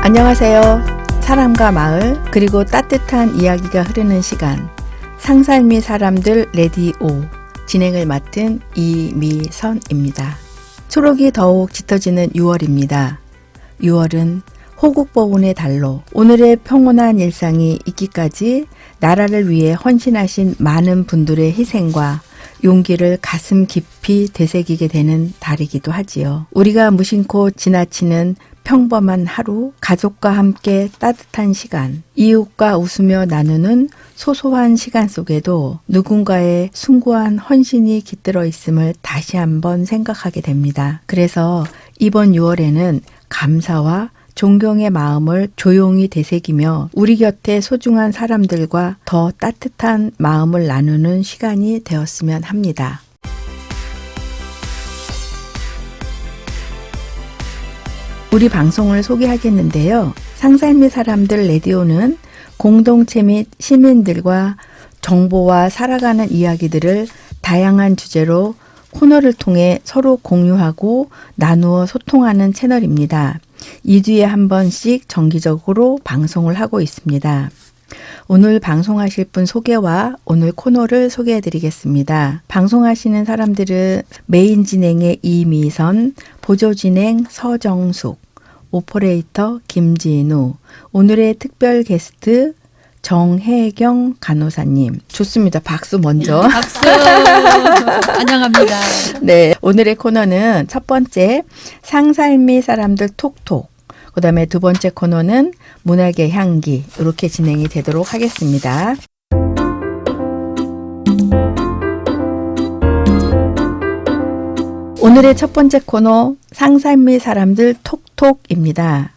안녕하세요. 사람과 마을 그리고 따뜻한 이야기가 흐르는 시간 상살미 사람들 레디오 진행을 맡은 이미선입니다. 초록이 더욱 짙어지는 6월입니다. 6월은 호국보훈의 달로 오늘의 평온한 일상이 있기까지 나라를 위해 헌신하신 많은 분들의 희생과 용기를 가슴 깊이 되새기게 되는 달이기도 하지요. 우리가 무심코 지나치는 평범한 하루, 가족과 함께 따뜻한 시간, 이웃과 웃으며 나누는 소소한 시간 속에도 누군가의 숭고한 헌신이 깃들어 있음을 다시 한번 생각하게 됩니다. 그래서 이번 6월에는 감사와 존경의 마음을 조용히 되새기며 우리 곁에 소중한 사람들과 더 따뜻한 마음을 나누는 시간이 되었으면 합니다. 우리 방송을 소개하겠는데요. 상살미 사람들 라디오는 공동체 및 시민들과 정보와 살아가는 이야기들을 다양한 주제로 코너를 통해 서로 공유하고 나누어 소통하는 채널입니다. 2주에 한 번씩 정기적으로 방송을 하고 있습니다. 오늘 방송하실 분 소개와 오늘 코너를 소개해 드리겠습니다. 방송하시는 사람들은 메인 진행의 이미선, 보조 진행 서정숙, 오퍼레이터 김진우, 오늘의 특별 게스트 정혜경 간호사님. 좋습니다. 박수 먼저. 박수. 안녕합니다. 네, 오늘의 코너는 첫 번째 상살미 사람들 톡톡, 그 다음에 두 번째 코너는 문학의 향기 이렇게 진행이 되도록 하겠습니다. 오늘의 첫 번째 코너 상살미 사람들 톡톡입니다.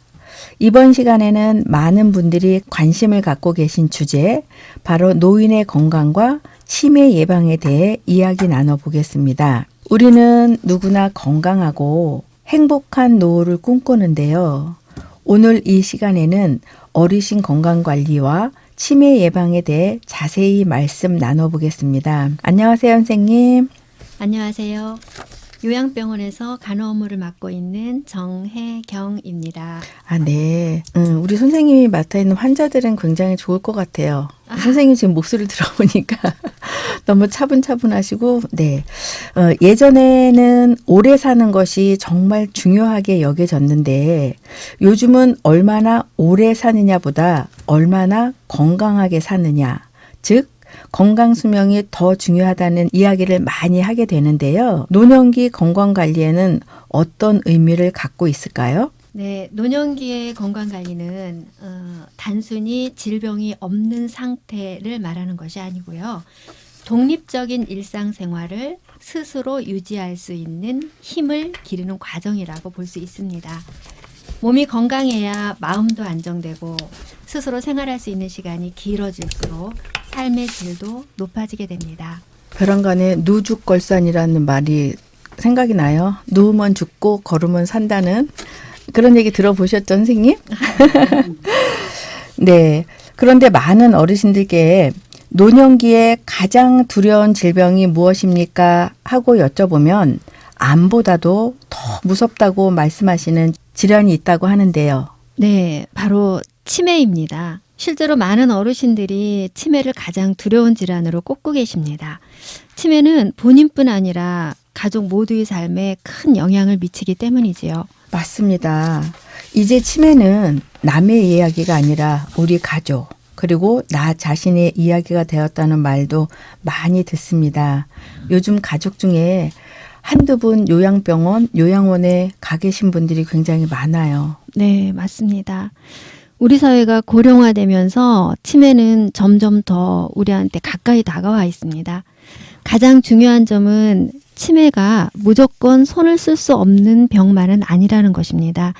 이번 시간에는 많은 분들이 관심을 갖고 계신 주제, 바로 노인의 건강과 치매 예방에 대해 이야기 나눠보겠습니다. 우리는 누구나 건강하고 행복한 노후를 꿈꾸는데요. 오늘 이 시간에는 어르신 건강관리와 치매 예방에 대해 자세히 말씀 나눠보겠습니다. 안녕하세요, 선생님. 안녕하세요. 요양병원에서 간호 업무를 맡고 있는 정혜경입니다. 아, 네. 우리 선생님이 맡아 있는 환자들은 굉장히 좋을 것 같아요. 선생님 지금 목소리를 들어보니까 너무 차분차분하시고, 네. 예전에는 오래 사는 것이 정말 중요하게 여겨졌는데 요즘은 얼마나 오래 사느냐보다 얼마나 건강하게 사느냐, 즉 건강 수명이 더 중요하다는 이야기를 많이 하게 되는데요. 노년기 건강 관리에는 어떤 의미를 갖고 있을까요? 네, 노년기의 건강관리는 단순히 질병이 없는 상태를 말하는 것이 아니고요. 독립적인 일상생활을 스스로 유지할 수 있는 힘을 기르는 과정이라고 볼 수 있습니다. 몸이 건강해야 마음도 안정되고 스스로 생활할 수 있는 시간이 길어질수록 삶의 질도 높아지게 됩니다. 벼랑간에 누죽걸산이라는 말이 생각이 나요. 누우면 죽고 걸으면 산다는 그런 얘기 들어보셨죠, 선생님? 네. 그런데 많은 어르신들께 노년기에 가장 두려운 질병이 무엇입니까? 하고 여쭤보면 암보다도 더 무섭다고 말씀하시는 질환이 있다고 하는데요. 네, 바로 치매입니다. 실제로 많은 어르신들이 치매를 가장 두려운 질환으로 꼽고 계십니다. 치매는 본인뿐 아니라 가족 모두의 삶에 큰 영향을 미치기 때문이지요. 맞습니다. 이제 치매는 남의 이야기가 아니라 우리 가족, 그리고 나 자신의 이야기가 되었다는 말도 많이 듣습니다. 요즘 가족 중에 한두 분 요양병원, 요양원에 가 계신 분들이 굉장히 많아요. 네, 맞습니다. 우리 사회가 고령화되면서 치매는 점점 더 우리한테 가까이 다가와 있습니다. 가장 중요한 점은 치매가 무조건 손을 쓸 수 없는 병만은 아니라는 것입니다.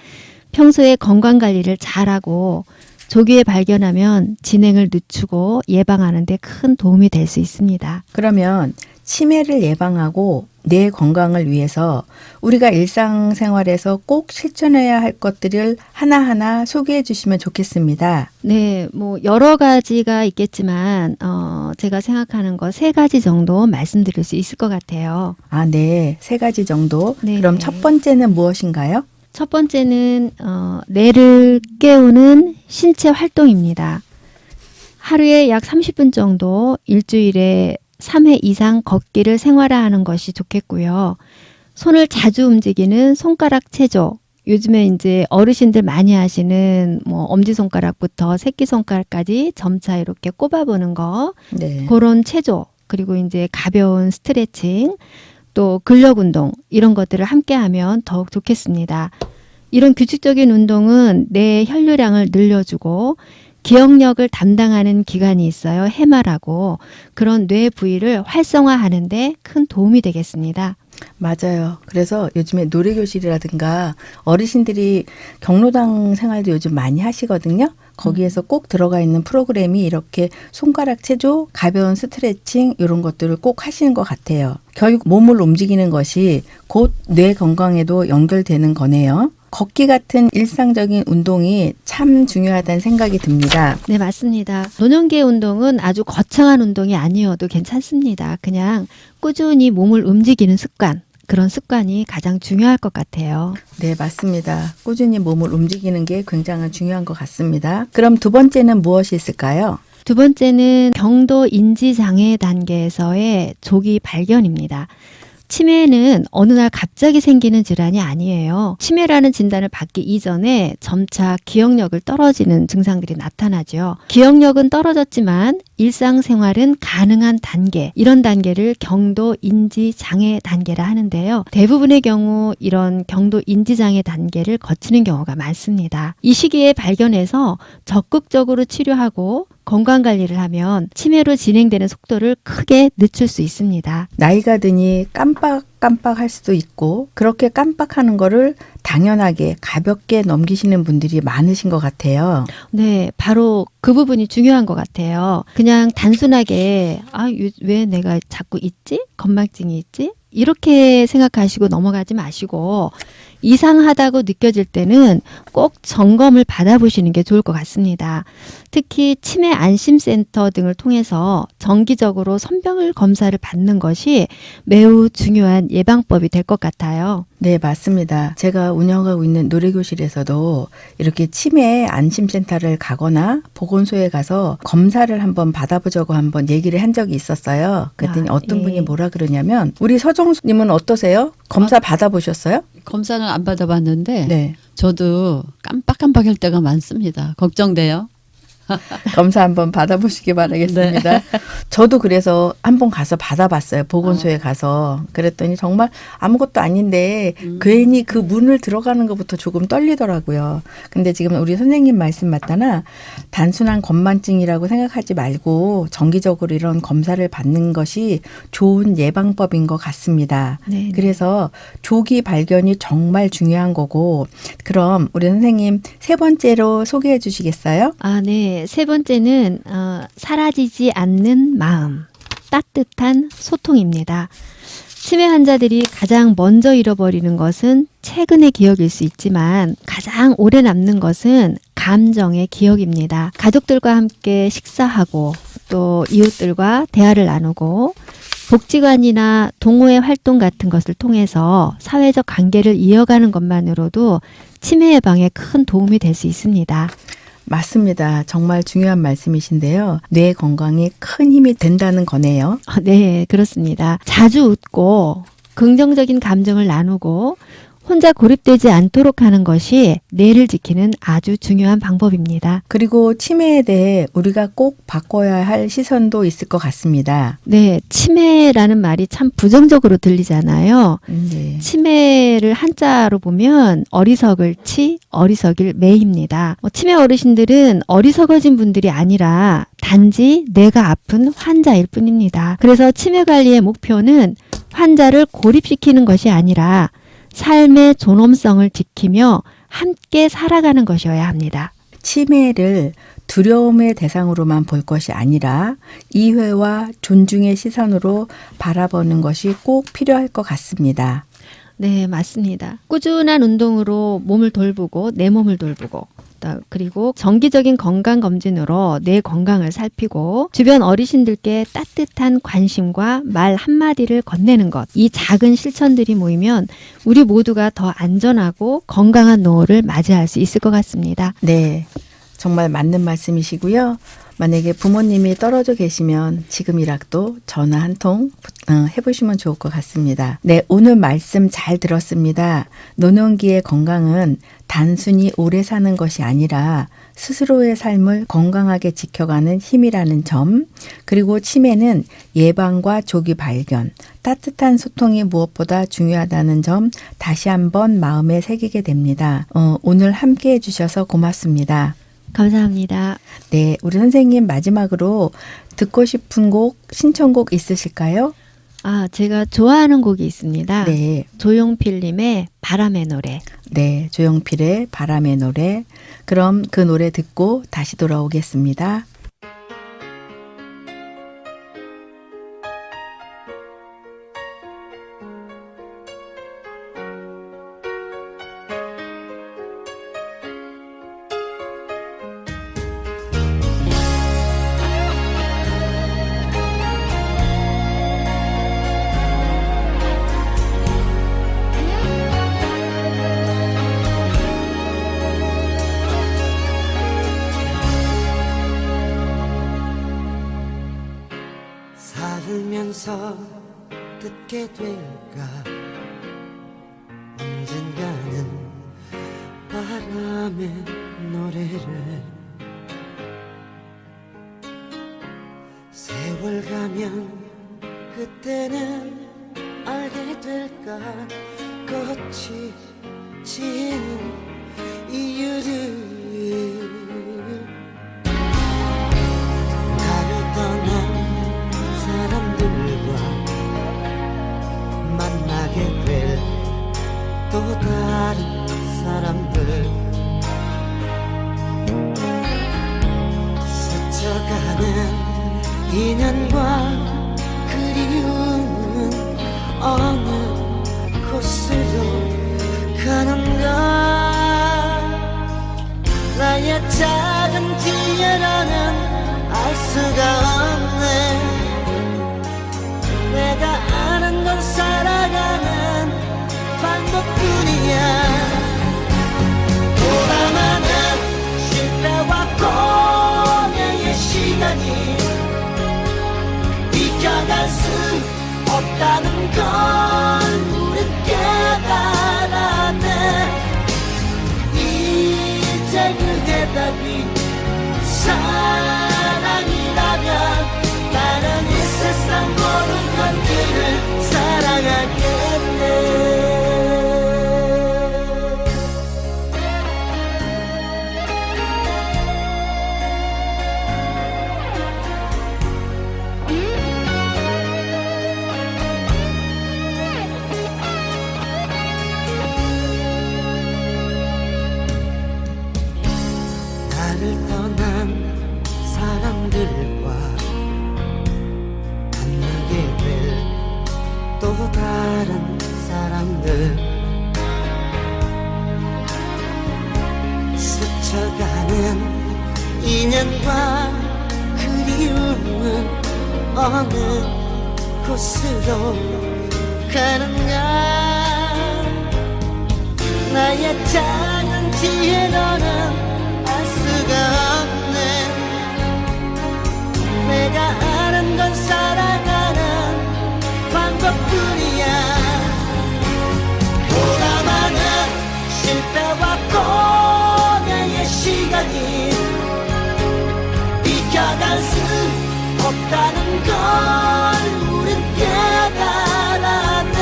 평소에 건강관리를 잘하고 조기에 발견하면 진행을 늦추고 예방하는 데 큰 도움이 될 수 있습니다. 그러면 치매를 예방하고 내 건강을 위해서 우리가 일상생활에서 꼭 실천해야 할 것들을 하나하나 소개해 주시면 좋겠습니다. 네, 뭐 여러 가지가 있겠지만 제가 생각하는 거 3가지 정도 말씀드릴 수 있을 것 같아요. 아, 네. 3가지 정도. 네. 그럼 첫 번째는 무엇인가요? 첫 번째는 뇌를 깨우는 신체 활동입니다. 하루에 약 30분 정도 일주일에 3회 이상 걷기를 생활화하는 것이 좋겠고요. 손을 자주 움직이는 손가락 체조. 요즘에 이제 어르신들 많이 하시는 뭐 엄지손가락부터 새끼손가락까지 점차 이렇게 꼽아보는 거. 네. 그런 체조. 그리고 이제 가벼운 스트레칭. 또 근력 운동. 이런 것들을 함께 하면 더욱 좋겠습니다. 이런 규칙적인 운동은 뇌 혈류량을 늘려주고 기억력을 담당하는 기관이 있어요. 해마라고. 그런 뇌 부위를 활성화하는 데 큰 도움이 되겠습니다. 맞아요. 그래서 요즘에 노래교실이라든가 어르신들이 경로당 생활도 요즘 많이 하시거든요. 거기에서 꼭 들어가 있는 프로그램이 이렇게 손가락 체조, 가벼운 스트레칭 이런 것들을 꼭 하시는 것 같아요. 결국 몸을 움직이는 것이 곧 뇌 건강에도 연결되는 거네요. 걷기 같은 일상적인 운동이 참 중요하다는 생각이 듭니다. 네, 맞습니다. 노년기 운동은 아주 거창한 운동이 아니어도 괜찮습니다. 그냥 꾸준히 몸을 움직이는 습관, 그런 습관이 가장 중요할 것 같아요. 네, 맞습니다. 꾸준히 몸을 움직이는 게 굉장히 중요한 것 같습니다. 그럼 두 번째는 무엇이 있을까요? 두 번째는 경도 인지 장애 단계에서의 조기 발견입니다. 치매는 어느 날 갑자기 생기는 질환이 아니에요. 치매라는 진단을 받기 이전에 점차 기억력을 떨어지는 증상들이 나타나죠. 기억력은 떨어졌지만 일상생활은 가능한 단계, 이런 단계를 경도 인지 장애 단계라 하는데요. 대부분의 경우 이런 경도 인지 장애 단계를 거치는 경우가 많습니다. 이 시기에 발견해서 적극적으로 치료하고 건강관리를 하면 치매로 진행되는 속도를 크게 늦출 수 있습니다. 나이가 드니 깜빡할 수도 있고 그렇게 깜빡하는 거를 당연하게 가볍게 넘기시는 분들이 많으신 것 같아요. 네, 바로 그 부분이 중요한 것 같아요. 그냥 단순하게 왜 내가 자꾸 있지? 건망증이 있지? 이렇게 생각하시고 넘어가지 마시고 이상하다고 느껴질 때는 꼭 점검을 받아보시는 게 좋을 것 같습니다. 특히 치매 안심센터 등을 통해서 정기적으로 선별 검사를 받는 것이 매우 중요한 예방법이 될 것 같아요. 네, 맞습니다. 제가 운영하고 있는 노래교실에서도 이렇게 치매 안심센터를 가거나 보건소에 가서 검사를 한번 받아보자고 한번 얘기를 한 적이 있었어요. 그랬더니 어떤 예. 분이 뭐라 그러냐면 우리 서정수님은 어떠세요? 검사 받아보셨어요? 검사는 안 받아봤는데 네. 저도 깜빡깜빡할 때가 많습니다. 걱정돼요. 검사 한번 받아보시기 바라겠습니다. 저도 그래서 한번 가서 받아봤어요. 보건소에 가서. 그랬더니 정말 아무것도 아닌데 괜히 그 문을 들어가는 것부터 조금 떨리더라고요. 근데 지금 우리 선생님 말씀 맞다나 단순한 건망증이라고 생각하지 말고 정기적으로 이런 검사를 받는 것이 좋은 예방법인 것 같습니다. 네. 그래서 조기 발견이 정말 중요한 거고 그럼 우리 선생님 세 번째로 소개해 주시겠어요? 네. 세 번째는 사라지지 않는 마음, 따뜻한 소통입니다. 치매 환자들이 가장 먼저 잃어버리는 것은 최근의 기억일 수 있지만 가장 오래 남는 것은 감정의 기억입니다. 가족들과 함께 식사하고 또 이웃들과 대화를 나누고 복지관이나 동호회 활동 같은 것을 통해서 사회적 관계를 이어가는 것만으로도 치매 예방에 큰 도움이 될 수 있습니다. 맞습니다. 정말 중요한 말씀이신데요. 뇌 건강에 큰 힘이 된다는 거네요. 네, 그렇습니다. 자주 웃고 긍정적인 감정을 나누고 혼자 고립되지 않도록 하는 것이 뇌를 지키는 아주 중요한 방법입니다. 그리고 치매에 대해 우리가 꼭 바꿔야 할 시선도 있을 것 같습니다. 네, 치매라는 말이 참 부정적으로 들리잖아요. 네. 치매를 한자로 보면 어리석을 치, 어리석일 매입니다. 치매 어르신들은 어리석어진 분들이 아니라 단지 뇌가 아픈 환자일 뿐입니다. 그래서 치매 관리의 목표는 환자를 고립시키는 것이 아니라 삶의 존엄성을 지키며 함께 살아가는 것이어야 합니다. 치매를 두려움의 대상으로만 볼 것이 아니라 이해와 존중의 시선으로 바라보는 것이 꼭 필요할 것 같습니다. 네, 맞습니다. 꾸준한 운동으로 몸을 돌보고 내 몸을 돌보고 그리고 정기적인 건강 검진으로 내 건강을 살피고 주변 어르신들께 따뜻한 관심과 말 한마디를 건네는 것. 이 작은 실천들이 모이면 우리 모두가 더 안전하고 건강한 노후를 맞이할 수 있을 것 같습니다. 네, 정말 맞는 말씀이시고요. 만약에 부모님이 떨어져 계시면 지금이라도 전화 한 통 해보시면 좋을 것 같습니다. 네, 오늘 말씀 잘 들었습니다. 노년기의 건강은 단순히 오래 사는 것이 아니라 스스로의 삶을 건강하게 지켜가는 힘이라는 점, 그리고 치매는 예방과 조기 발견, 따뜻한 소통이 무엇보다 중요하다는 점 다시 한번 마음에 새기게 됩니다. 오늘 함께 해주셔서 고맙습니다. 감사합니다. 네, 우리 선생님 마지막으로 듣고 싶은 곡, 신청곡 있으실까요? 제가 좋아하는 곡이 있습니다. 네, 조용필님의 바람의 노래. 네, 조용필의 바람의 노래. 그럼 그 노래 듣고 다시 돌아오겠습니다. 살면서 듣게 될까 언젠가는 바람의 노래를 세월 가면 그때는 알게 될까 꽃이 지는 이유를 나를 떠난 사람들과 만나게 될 또 다른 사람들 스쳐가는 인연과 그리움은 어느 곳으로 가는가 나의 작은 뒤에라는 알 수가 없네 내가 아는 건 살아가는 방법뿐이야 돌아가는 실패와 고뇌의 시간이 비켜갈 수 없다는 걸 우린 깨달았네 이제 그 대답이 사랑이라면 나는 이 세상 모든 것들을 사랑하겠네 나를 떠난 사람들과 만나게 될 또 다른 사람들 스쳐가는 인연과 그리움은 어느 곳으로 가는가 나의 작은 뒤에 너는 알 수가 없네 내가 아는 건 살아가는 방법뿐이야 돌아가는 실패와 고뇌의 시간이 비켜갈 수 없다는 걸 우린 깨달았네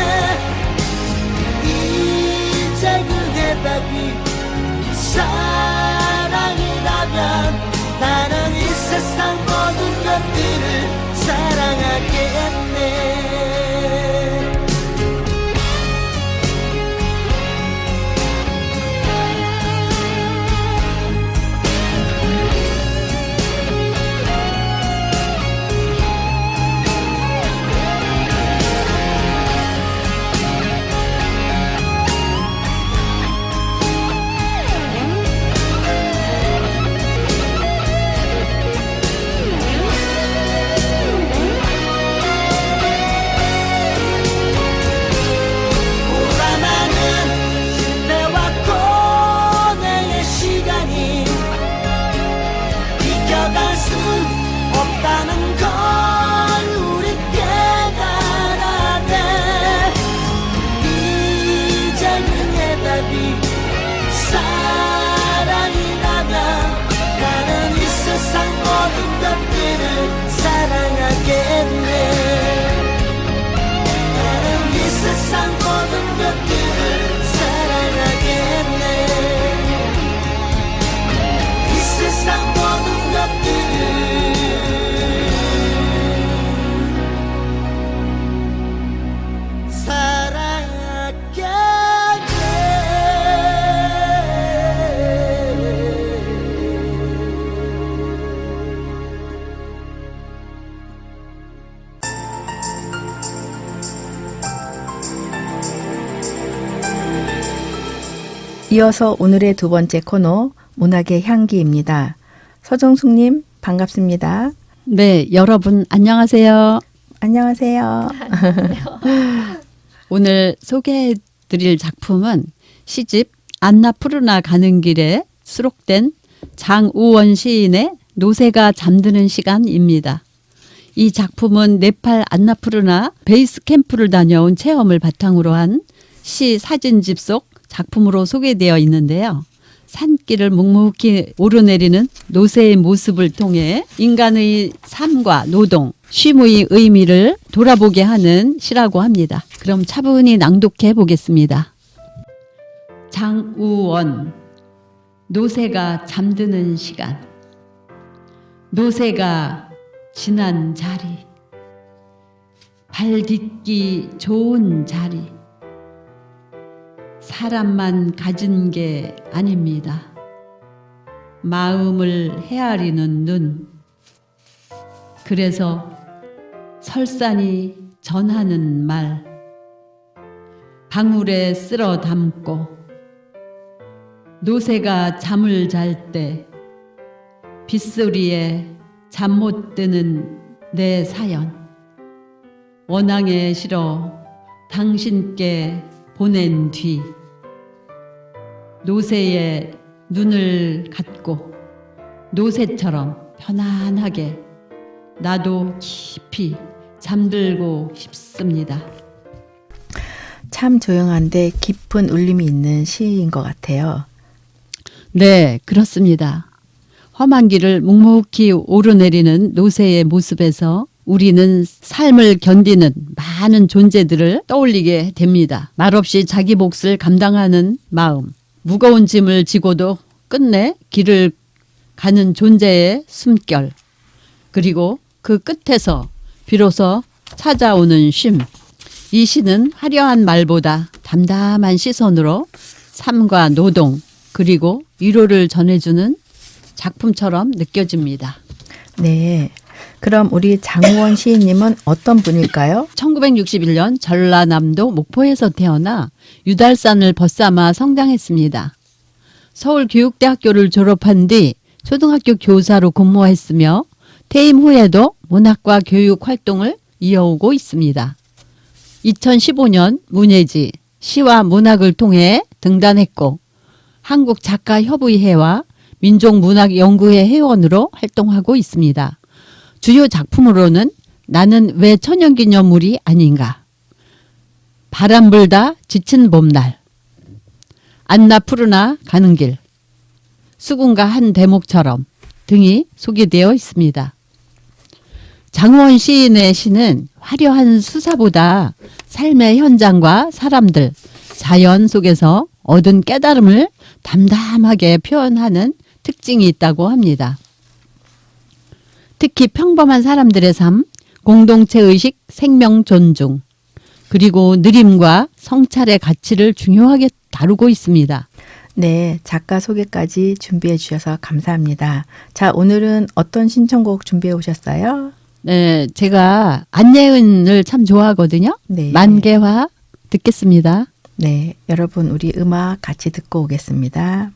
이제 그 대답이 사랑이라면 나는 이 세상 모든 것들을 사랑하겠네 이어서 오늘의 두 번째 코너 문학의 향기입니다. 서정숙님 반갑습니다. 네, 여러분 안녕하세요. 안녕하세요. 오늘 소개해드릴 작품은 시집 안나푸르나 가는 길에 수록된 장우원 시인의 노새가 잠드는 시간입니다. 이 작품은 네팔 안나푸르나 베이스 캠프를 다녀온 체험을 바탕으로 한 시 사진집 속 작품으로 소개되어 있는데요. 산길을 묵묵히 오르내리는 노새의 모습을 통해 인간의 삶과 노동, 쉼의 의미를 돌아보게 하는 시라고 합니다. 그럼 차분히 낭독해 보겠습니다. 장우원, 노새가 잠드는 시간. 노새가 지난 자리, 발 딛기 좋은 자리. 사람만 가진 게 아닙니다. 마음을 헤아리는 눈. 그래서 설산이 전하는 말. 방울에 쓸어 담고 노새가 잠을 잘 때 빗소리에 잠 못 드는 내 사연. 원앙에 실어 당신께 보낸 뒤 노새에 눈을 감고 노새처럼 편안하게 나도 깊이 잠들고 싶습니다. 참 조용한데 깊은 울림이 있는 시인 것 같아요. 네, 그렇습니다. 험한 길을 묵묵히 오르내리는 노새의 모습에서 우리는 삶을 견디는 많은 존재들을 떠올리게 됩니다. 말없이 자기 몫을 감당하는 마음, 무거운 짐을 지고도 끝내 길을 가는 존재의 숨결, 그리고 그 끝에서 비로소 찾아오는 쉼. 이 시는 화려한 말보다 담담한 시선으로 삶과 노동, 그리고 위로를 전해주는 작품처럼 느껴집니다. 네. 그럼 우리 장우원 시인님은 어떤 분일까요? 1961년 전라남도 목포에서 태어나 유달산을 벗삼아 성장했습니다. 서울교육대학교를 졸업한 뒤 초등학교 교사로 근무했으며 퇴임 후에도 문학과 교육 활동을 이어오고 있습니다. 2015년 문예지 시와 문학을 통해 등단했고 한국작가협의회와 민족문학연구회 회원으로 활동하고 있습니다. 주요 작품으로는 나는 왜 천연기념물이 아닌가, 바람 불다 지친 봄날, 안나푸르나 가는 길, 수군가 한 대목처럼 등이 소개되어 있습니다. 장우원 시인의 시는 화려한 수사보다 삶의 현장과 사람들, 자연 속에서 얻은 깨달음을 담담하게 표현하는 특징이 있다고 합니다. 특히 평범한 사람들의 삶, 공동체의식, 생명 존중, 그리고 느림과 성찰의 가치를 중요하게 다루고 있습니다. 네, 작가 소개까지 준비해 주셔서 감사합니다. 자, 오늘은 어떤 신청곡 준비해 오셨어요? 네, 제가 안예은을 참 좋아하거든요. 네. 만개화 듣겠습니다. 네, 여러분 우리 음악 같이 듣고 오겠습니다.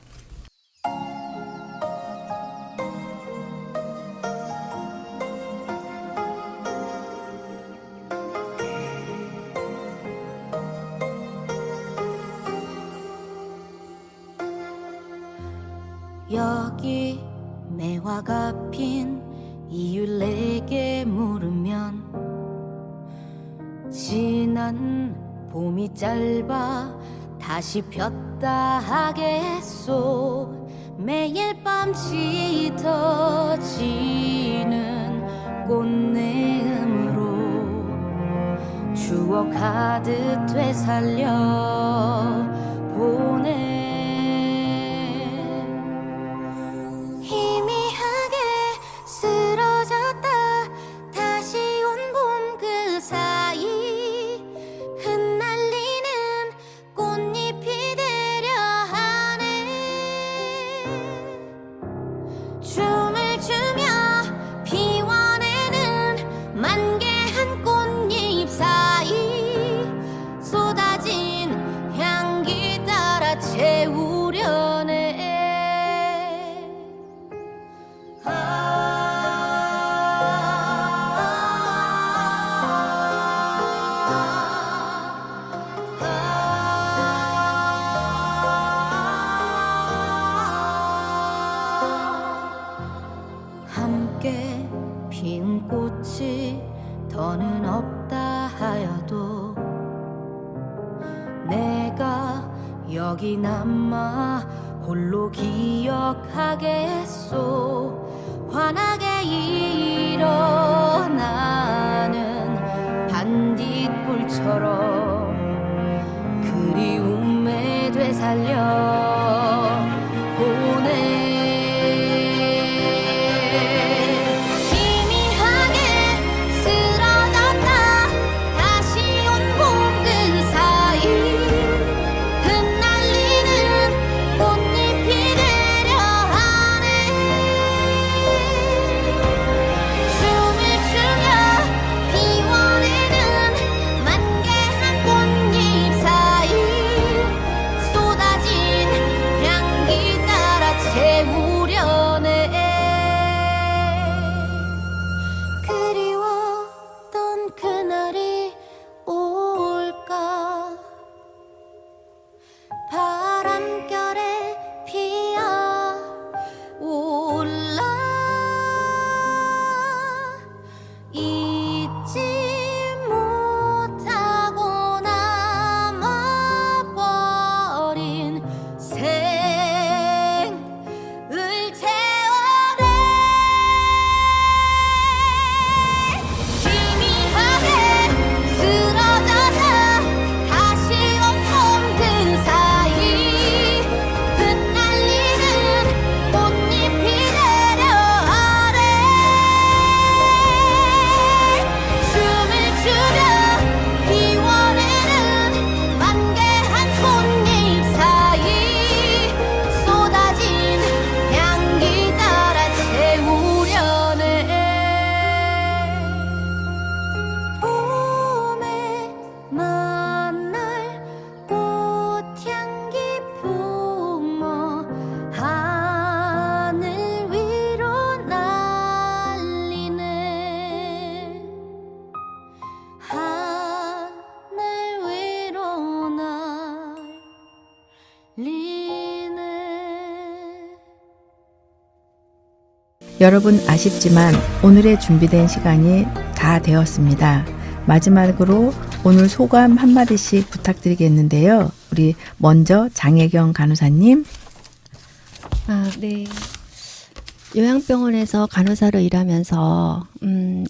여기 매화가 핀 이유 내게 물으면 지난 봄이 짧아 다시 폈다 하겠소. 매일 밤 짙어지는 꽃내음으로 추억 가득 되살려 보내. 희미하게 쓰러졌다 다시 온 봄 그 사이 흩날리는 꽃잎이 되려 하네. 춤을 추며 피워내는 만개한 꽃잎 사이 쏟아진 기억이 남아 홀로 기억하겠소. 환하게 일어나는 반딧불처럼 그리움에 되살려 보내. 희미하게 쓰러졌다 다시 온 봄 그 사이 흩날리는 꽃잎이 되려 하네. 춤을 추며 피워내는 만개한 꽃잎 사이 쏟아진 향기 따라 채우려네. 그리웠던 그날이 올까. 바람결에 피어 올라 잊지 못하고 남아버린 생을 채워내. 희미하게 쓰러져서 다시 온 봄 그 사이 흩날리는 꽃잎이 되려 하네. 춤을 추며 피워내는 만개한 꽃잎 사이 쏟아진 향기 따라 채우려네. 봄에 만날 꽃향기 품어 하늘 위로 날리네. 하늘 위로 날리네. 여러분 아쉽지만 오늘의 준비된 시간이 다 되었습니다. 마지막으로 오늘 소감 한마디씩 부탁드리겠는데요. 우리 먼저 장혜경 간호사님. 네. 요양병원에서 간호사로 일하면서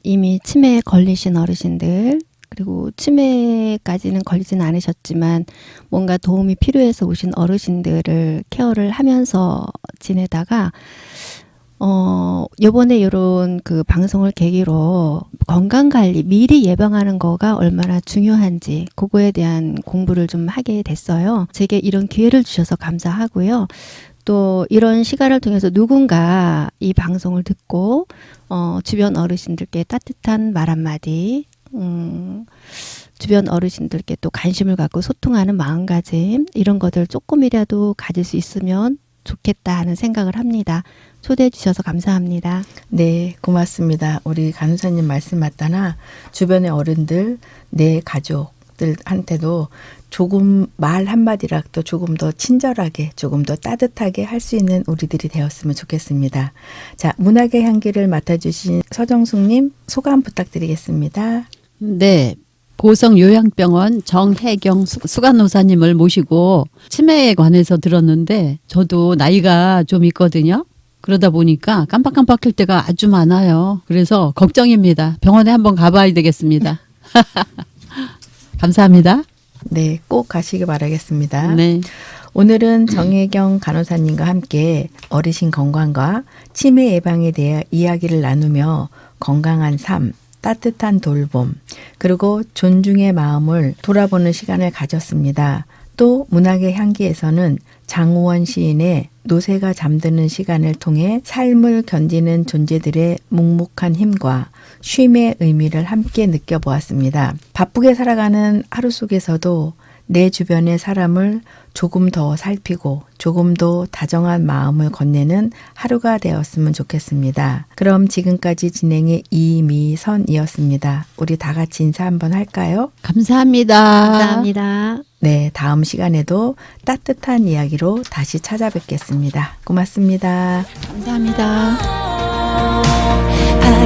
이미 치매에 걸리신 어르신들, 그리고 치매까지는 걸리진 않으셨지만 뭔가 도움이 필요해서 오신 어르신들을 케어를 하면서 지내다가 요번에 이런 그 방송을 계기로 건강관리, 미리 예방하는 거가 얼마나 중요한지 그거에 대한 공부를 좀 하게 됐어요. 제게 이런 기회를 주셔서 감사하고요. 또 이런 시간을 통해서 누군가 이 방송을 듣고 주변 어르신들께 따뜻한 말 한마디, 주변 어르신들께 또 관심을 갖고 소통하는 마음가짐, 이런 것들 조금이라도 가질 수 있으면 좋겠다 하는 생각을 합니다. 초대해 주셔서 감사합니다. 네, 고맙습니다. 우리 간호사님 말씀 맞다나 주변의 어른들, 내 가족들한테도 조금 말 한마디라도 조금 더 친절하게, 조금 더 따뜻하게 할 수 있는 우리들이 되었으면 좋겠습니다. 자, 문학의 향기를 맡아주신 서정숙님 소감 부탁드리겠습니다. 네. 고성요양병원 정혜경 수간호사님을 모시고 치매에 관해서 들었는데 저도 나이가 좀 있거든요. 그러다 보니까 깜빡깜빡할 때가 아주 많아요. 그래서 걱정입니다. 병원에 한번 가봐야 되겠습니다. 감사합니다. 네, 꼭 가시기 바라겠습니다. 네. 오늘은 정혜경 간호사님과 함께 어르신 건강과 치매 예방에 대해 이야기를 나누며 건강한 삶, 따뜻한 돌봄, 그리고 존중의 마음을 돌아보는 시간을 가졌습니다. 또 문학의 향기에서는 장우원 시인의 노새가 잠드는 시간을 통해 삶을 견디는 존재들의 묵묵한 힘과 쉼의 의미를 함께 느껴보았습니다. 바쁘게 살아가는 하루 속에서도 내 주변의 사람을 조금 더 살피고 조금 더 다정한 마음을 건네는 하루가 되었으면 좋겠습니다. 그럼 지금까지 진행의 이미선이었습니다. 우리 다 같이 인사 한번 할까요? 감사합니다. 감사합니다. 네, 다음 시간에도 따뜻한 이야기로 다시 찾아뵙겠습니다. 고맙습니다. 감사합니다. 아